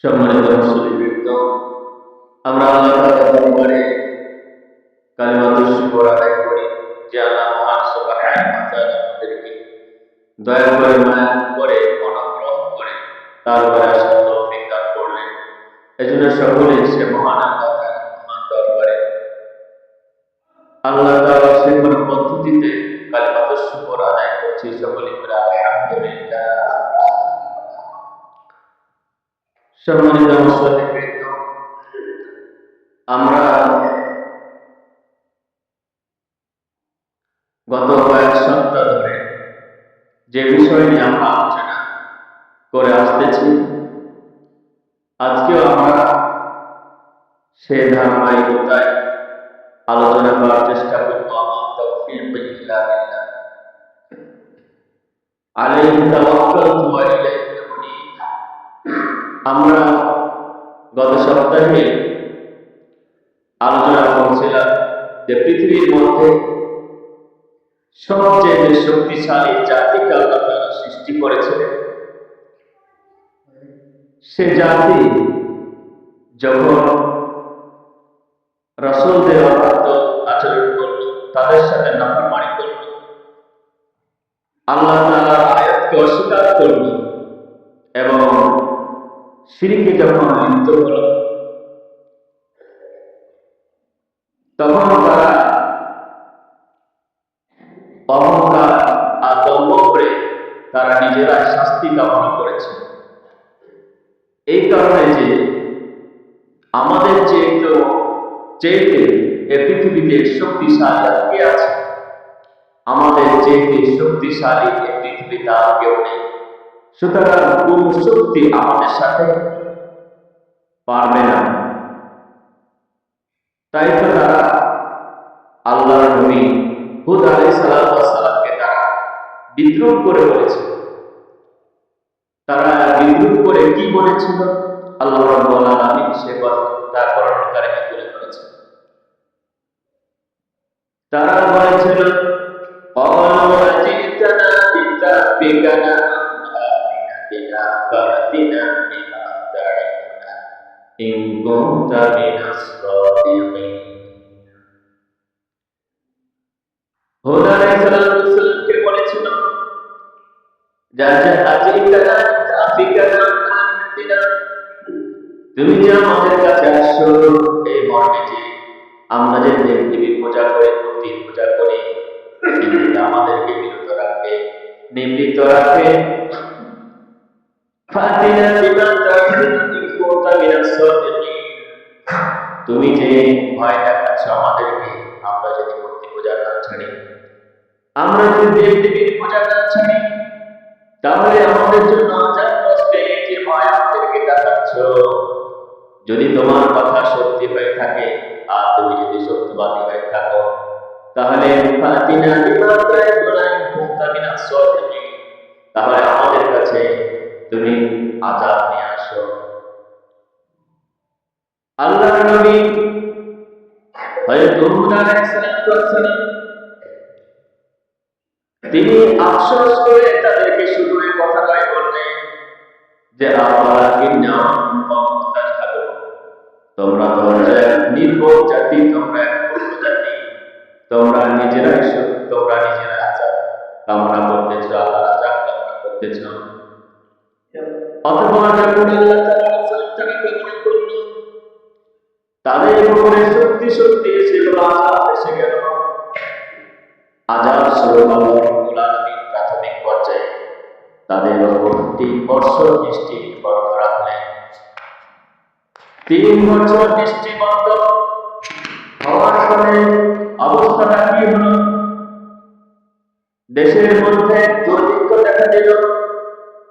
সম্মানিত মুসলিমবৃন্দ, আমরা আল্লাহ তাআলার দরবারে কালিমাতুশ শুকর আদায় করি যে আল্লাহ মহান সুবহানাহু ওয়া তাআলা আমাদেরকে দয়া করে মায়া করে অনুগ্রহ করে তার উপরে আসার তৌফিক দান করলেন। এজন্য সকলেই সে মহান আল্লাহ তাআলার মহান দরবারে আল্লাহ তাআলার শেখানো পদ্ধতিতে কালিমাতুশ শুকর আদায় করছি। সকলে মিলে আলহামদুলিল্লাহ। সম্মানিত মুসলিমবৃন্দ, আমরা গত কয়েক সপ্তাহ ধরে যে বিষয় নিয়ে আমরা আলোচনা করে আসতেছি, আজকেও আমরা সেই ধারাবাহিকতায় আলোচনা করার চেষ্টা করব। আমার তাওফীক বিল্লাহ, আলাইহি তাওয়াক্কালতু ওয়া ইলাইহি উনীব। আমরা গত সপ্তাহে আলোচনা করছিলাম যে পৃথিবীর মধ্যে সবচেয়ে শক্তিশালী জাতিকে আল্লাহ তাআলা সৃষ্টি করেছিলেন। সে জাতি যখন রাসূলদের অবাধ্য আচরণ করল, তাদের সাথে নাফরমানি করল, আল্লাহ তাআলার আয়াতকে অস্বীকার করল এবং শিরকে যখন লিপ্ত হল, তখন তারা অহংকার আর দম্ভ করে তারা নিজেরাই শাস্তি কামনা করেছে। এই কারণে যে আমাদের চেয়ে এই পৃথিবীতে শক্তিশালী আর কে আছে? আমাদের চেয়ে শক্তিশালী এই পৃথিবীতে আর কেউ নেই। সুতরাং কোন শক্তি আমাদের সাথে পারবে না। তাই তো তারা আল্লাহর নবী হুদ আলাইহিস সালামকে তারা বিদ্রুপ করে বলেছে। তারা বিদ্রুপ করে কি বলেছিল? আল্লাহ রাব্বুল আলামিন সে কথা তার কোরআন কারিমে তুলে ধরেছেন। তারা বলেছিল, ক্বালু আজিতানা বিতাফিকানা আমিনা ফাতিনা বিমা তা'ইদুনা ইন কুনতা মিনাস সাদিকিন। হুদ আলাইহিস সালামকে বলেছিল, তুমি যে আমাদের কাছে আসছো এই মর্মে যে আমরা যে দেব-দেবীর পূজা করি, মূর্তির পূজা করি, আমাদেরকে বিরত রাখবে, নিবৃত্ত রাখবে। ফাতিনা বিমা তা'ইদুনা ইন কুনতা মিনাস সাদিকিন, তুমি যে ভয় দেখাচ্ছ আমাদেরকে, আমরা যদি মূর্তি পূজা না ছাড়ি, আমরা যদি দেব-দেবীর পূজা না ছাড়ি, তাহলে আমাদের জন্য আযাব আসবে। যে ভয় আমাদেরকে দেখাচ্ছ, যদি তোমার কথা সত্যি হয়ে থাকে আর তুমি যদি সত্যবাদী হয়ে থাকো, তাহলে ফাতিনা বিমা তা'ইদুনা ইন কুনতা মিনাস সাদিকিন, তাহলে আমাদের কাছে তুমি আযাব নিয়ে আসো। আল্লাহর নবী হযরত হুদ আলাইহিস সালাম তিনি আফসোস করে তাদেরকে শুধু এই কথাটাই বললেন যে তোমরা তো নির্বোধ জাতি, তোমরা মূর্খ জাতি, তোমরা নিজেরাই আযাব কামনা করতেছ, আল্লাহর আযাব কামনা করতেছ। অথবা যখন আল্লাহ তাআলা রাসূলকে মনে করল তাদের উপরে সত্যি সত্যি সেগুলো আযাব এসে গেল, আযাব স্বরূপ আল্লাহ রাব্বুল আলামিন প্রাথমিক পর্যায়ে তাদের উপর 3 বছর বৃষ্টি বন্ধ রাখলেন। 3 বছর বৃষ্টি বন্ধ হওয়ার পরে অবস্থাটা কি হলো? দেশের মধ্যে দুর্ভিক্ষ দেখা দিল,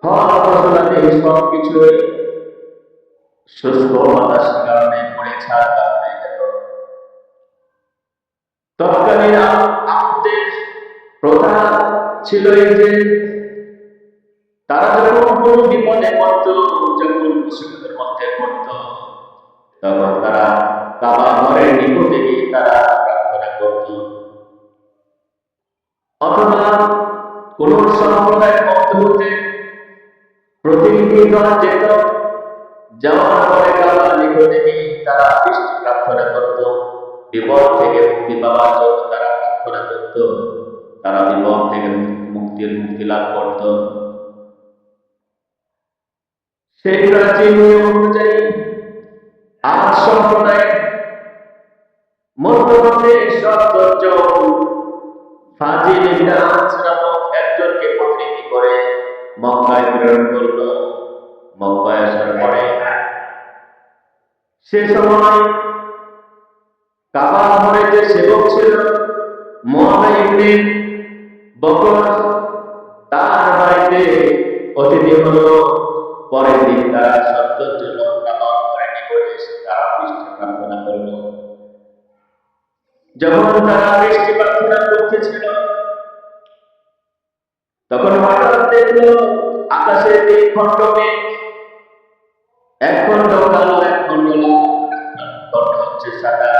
ফল ফসলাদি সবকিছু শুষ্ক বাতাসের কারণে পড়ে ছাড়খাড় হয়ে গেল। তৎকালীন আমাদের প্রথা ছিল এই যে তারা যখন কোনো বিপদে পড়ত, যখন মুসিবতের মধ্যে পড়ত, তখন তারা কাবা ঘরের নিকটে গিয়ে তারা প্রার্থনা করত। অথবা কোন সম্প্রদায়ের মধ্য হতে প্রতিনিধি দল যেত, যাওয়ার পরে কাবার নিকটে গিয়ে তারা বৃষ্টি প্রার্থনা করত, বিপদ থেকে মুক্তি পাওয়ার জন্য তারা প্রার্থনা করত, তারা বিপদ থেকে মুক্তি লাভ করত। সেই প্রাচীন নিয়ম অনুযায়ী আজ সম্প্রদায়ের মধ্যবর্তী সত্য ফাজিল ইবনে আনস নামক একজনকে প্রতিনিধি করে মক্কায় প্রেরণ করল। মক্কায় আসার পরে সে সময় কাবা ঘরে যে সেবক ছিল মুআবিয়া ইবনে বকর, তার বাড়িতে অতিথি হলো। পরের দিন তারা সত্যের জন্য কাবা ঘরে নিকটে এসে তারা বৃষ্টি প্রার্থনা করল। যখন তারা বৃষ্টি প্রার্থনা করতেছিল তখন হঠাৎ দেখলো আকাশে তিন খণ্ড মেঘ, এক খণ্ড কালো, এক খণ্ড লাল, এক খণ্ড হচ্ছে সাদা।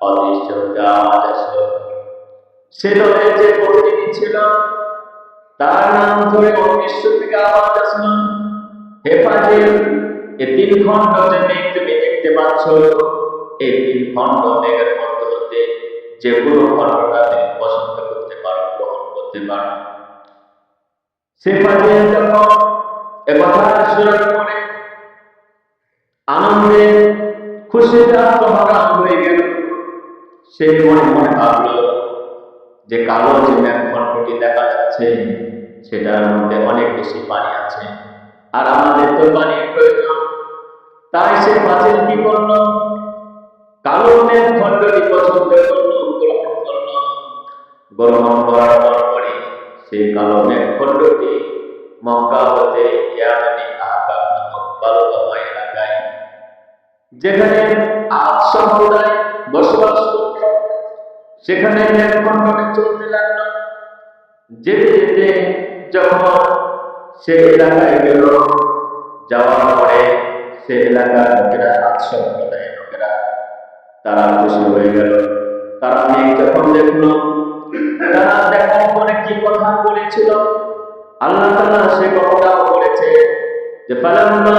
অদৃশ্য আওয়াজ আসলো। সে দলের যে প্রতিনিধি ছিল তার নাম ধরে অদৃশ্য থেকে আওয়াজ আসলো, হে ফাজিল, এই তিন খণ্ড যে মেঘ তুমি দেখতে পাচ্ছ, এই তিন খণ্ড মেঘের মধ্য হতে যে কোনো খণ্ডটা তুমি পছন্দ করতে পারো, গ্রহণ করতে পারো। সে ফাজিল যখন একথা শোনার পরে আনন্দে খুশিতে আত্মহারা হয়ে গেল। সে মনে মনে ভাবল যে কালো যে মেঘখণ্ডটি দেখা যাচ্ছে সেটার মধ্যে অনেক বেশি পানি আছে, আর আমাদের তো পানির প্রয়োজন। তাই সে ফাজিল কি করল, কালো মেঘখণ্ডটি পছন্দ করল, গ্রহণ করল। গ্রহণ করার পরে সেই কালো মেঘখণ্ডটি মক্কা হতে ইয়ামানি আহকাম নামক বালুকাময় এলাকায়, যেখানে আদ সম্প্রদায় বসবাস করত, সেখানে মেঘখণ্ডটি চলতে লাগলো। যেতে যেতে যখন সে এলাকায় গেল, যাওয়ার পরে সে এলাকার লোকেরা, আদ সম্প্রদায়ের লোকেরা, তারা খুশি হয়ে গেল। তারা মেঘ যখন দেখলো, তারা দেখার পরে কি কথা বলেছিল, আল্লাহ তাআলা সে কথাটাও বলেছে যে ফালাম্মা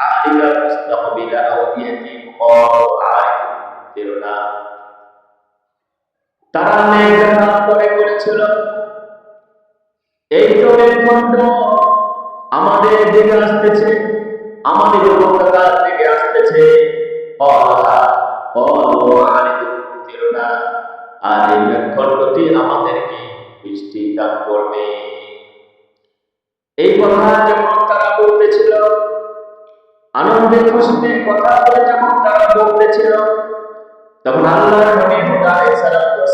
আলিকা মুস্তাকবিলা আওদিয়াতি ক্বালু আ'তিরনা। তারা মেঘ দেখার পরে বলেছিল, এই তো মেঘখণ্ড আমাদের দিকে আসতেছে, আমাদের উপত্যকার দিকে আসতেছে। আর এই মেঘখণ্ডটি আমাদেরকে বৃষ্টি দান করবে। এই কথা যখন তারা বলতেছিল, আনন্দে খুশিতে কথা বলে যখন তারা বলতেছিল, তখন আল্লাহর নবী মুসা আলাইহিস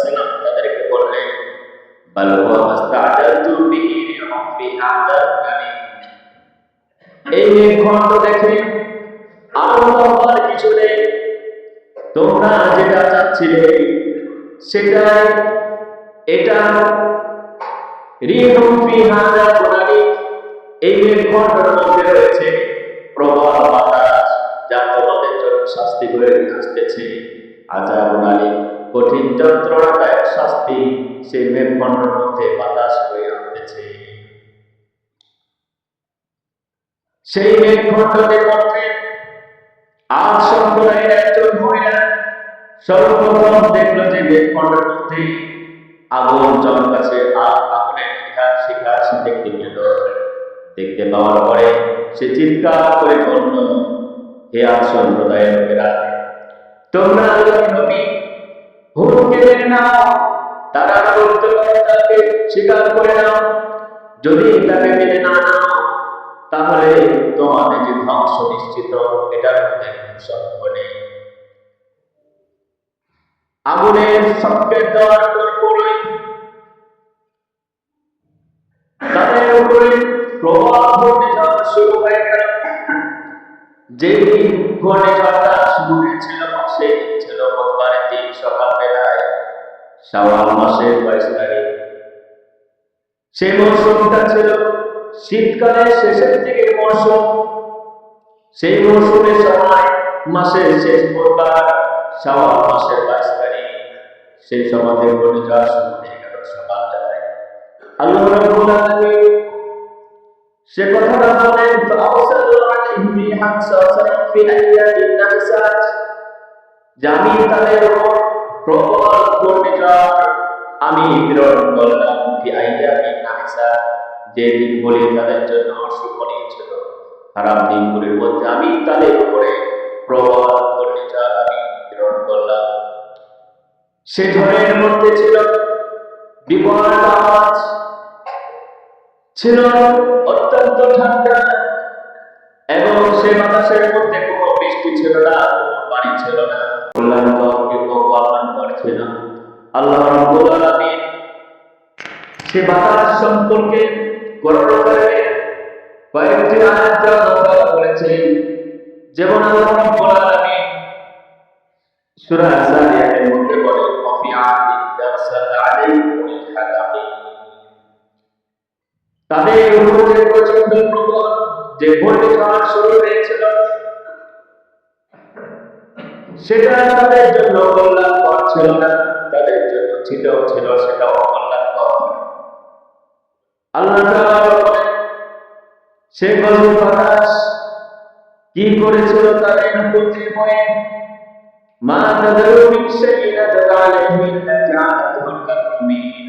সালাম তাদেরকে বললেন, বাল হুয়া মাস্তাআজালতু বিহি রিহুম ফিহা আযাবুন। এই মেঘখণ্ড দেখে আনন্দ হওয়ার কিছু নেই, তোমরা যেটা চাচ্ছিলে সেটাই। এটা রিহুম ফিহা আযাবুন, এই মেঘখণ্ডের মধ্যে রয়েছে প্রবল বাতাস, যা তোমাদের জন্য শাস্তি হয়ে আসতেছে। আযাবুন আলীম, কঠিন যন্ত্রণাদায়ক শাস্তি সেই মেঘখণ্ডের মধ্যে বাতাস হয়ে আসতেছে। সেই মেঘখণ্ডের মধ্যে আদ সম্প্রদায়ের একজন মহিলা সর্বপ্রথম দেখলো যে মেঘখণ্ডের মধ্যে আগুন চমকাছে, আর আগুনের শিখা সে দেখতে পেল। দেখতে পাওয়ার পরে সে চিৎকার করে বলল, হে আদ সম্প্রদায়ের লোকেরা, তোমরা আল্লাহর নবী হুদকে মেনে নাও, তারা সত্যতাকে স্বীকার করে নাও। যদি তাকে মেনে না নাও, তাহলে তোমাদের যে ধ্বংস নিশ্চিত, এটার মধ্যে সন্দেহ নেই। আগুনের সংকেত দেওয়ার পরপরই তাদের উপরে প্রবল ঘূর্ণিঝড় শুরু হয়ে গেল। যেই ঘূর্ণিঝড়টা শুরু হয়েছিল সেই ছিল বুধবারের দিন সকালবেলায়, শাওয়াল মাসের 22 তারিখ। সেই মৌসুমটা ছিল শীতকালের শেষের দিকের মৌসুম। সেই মৌসুমের সময় মাসের শেষ বুধবার, শাওয়াল মাসের 22 তারিখ, সেই সময় ঘূর্ণিঝড় শুরু হয়ে গেল সকালবেলায়। আল্লাহ রাব্বুল আলামিন সে কথাটা বলেন, ফাআরসালনা আলাইহিম বিআইয়াতিন নাহসাত, আমি তাদের উপর প্রবল ঘূর্ণিঝড় আমি প্রেরণ করলাম। বিআইয়াতিন নাহসাত, যে দিনগুলি তাদের জন্য অশুভনীয় ছিল, খারাপ দিনগুলির মধ্যে আমি তাদের উপরে প্রবল ঘূর্ণিঝড় আমি প্রেরণ করলাম। সে ঝড়ের মধ্যে ছিল বিকট আওয়াজ, ছিল অত্যন্ত ঠান্ডা, এবং সে বাতাসের মধ্যে কোনো বৃষ্টি ছিল না, কোনো পানি ছিল না, কল্যাণকর কেউ কল্যাণকর ছিল না। আল্লাহ রাব্বুল আলামিন সে বাতাস সম্পর্কে কোরআন কারিমে কয়েকটি আয়াত নাযিল করেছেন। যেমন আল্লাহ রাব্বুল আলামিন সূরা যারিয়াতের মধ্যে বলেন, ওয়াফি আদিন দারসাল আলাইকুমুল হাকামিন, তাদের উপর যে প্রচন্ড প্রবল যে ঘূর্ণিঝড় শুরু হয়েছিল, সেটা তাদের জন্য কল্যাণকর ছিল না, তাদের জন্য ছিল সেটাও অকল্যাণকর। আল্লাহ তাআলা বলেন, সে গজব বাতাস কি করেছিল তাদের প্রতি বয়ে, মা তাদারু মিন শাইইন আতাত আলাইহি ইল্লা জাআলাতুহু কাররামিন,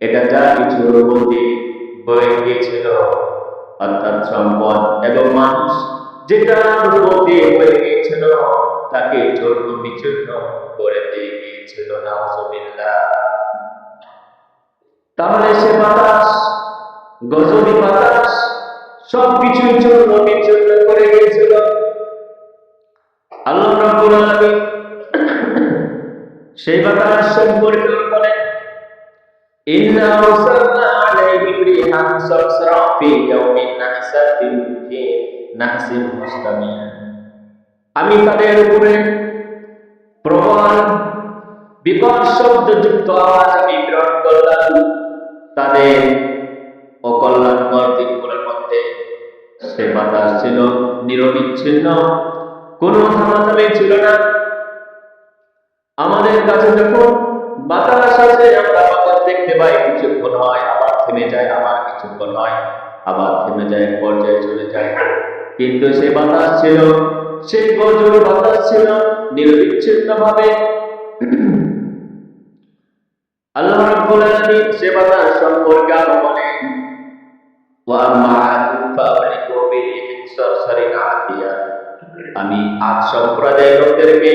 এটা যা কিছু প্রতি বয়ে গিয়েছিল, অর্থাৎ সম্পদ এবং মানুষ যেটা প্রতি বয়ে গিয়েছিল তাকে চূর্ণ বিচূর্ণ করে দিয়ে গিয়েছিল। নাউযুবিল্লাহ। তাহলে সে বাতাস, গজবী বাতাস সবকিছু চূর্ণ বিচূর্ণ করে গিয়েছিল। আল্লাহ রাব্বুল আলামিন সেই বাতাস সম্পর্কে বলেন, ইন্না আরসালনা আলাইহিম রিহান সারসারা ফি ইয়াউমিন নাহসাতিন ফি নাহসিন মুস্তামির, আমি তাদের উপরে প্রবল বিকট শব্দযুক্ত আওয়াজ আমি প্রেরণ করলাম। তাদের অকল্যাণকর দিনগুলোর মধ্যে সে বাতাস ছিল নিরবিচ্ছিন্ন, কোনো থামাথামি ছিল না। আমাদের কাছে যখন বাতাস আসে, আমরা বাতাস দেখতে পাই, কিছুক্ষণ হয় আবার থেমে যায়, আবার কিছুক্ষণ হয় আবার থেমে যায়, এক পর্যায়ে চলে যায়। কিন্তু সে বাতাস ছিল, সেই গজব বাতাস ছিল নিরবিচ্ছিন্ন ভাবে। আল্লাহ রাব্বুল আলামিন সে বাতাস সম্পর্কে আরো বলেন, ওয়া আম্মা আদু ফাউলিকু বিরিহিন সারসারিন আতিয়া, আমি আদ সম্প্রদায়ের লোকদেরকে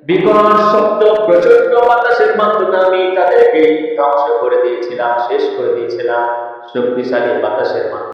বিকট শব্দ প্রচন্ড বাতাসের মাধ্যমে আমি তাদেরকে ধ্বংস করে দিয়েছিলাম, শেষ করে দিয়েছিলাম, শক্তিশালী বাতাসের মাধ্যমে।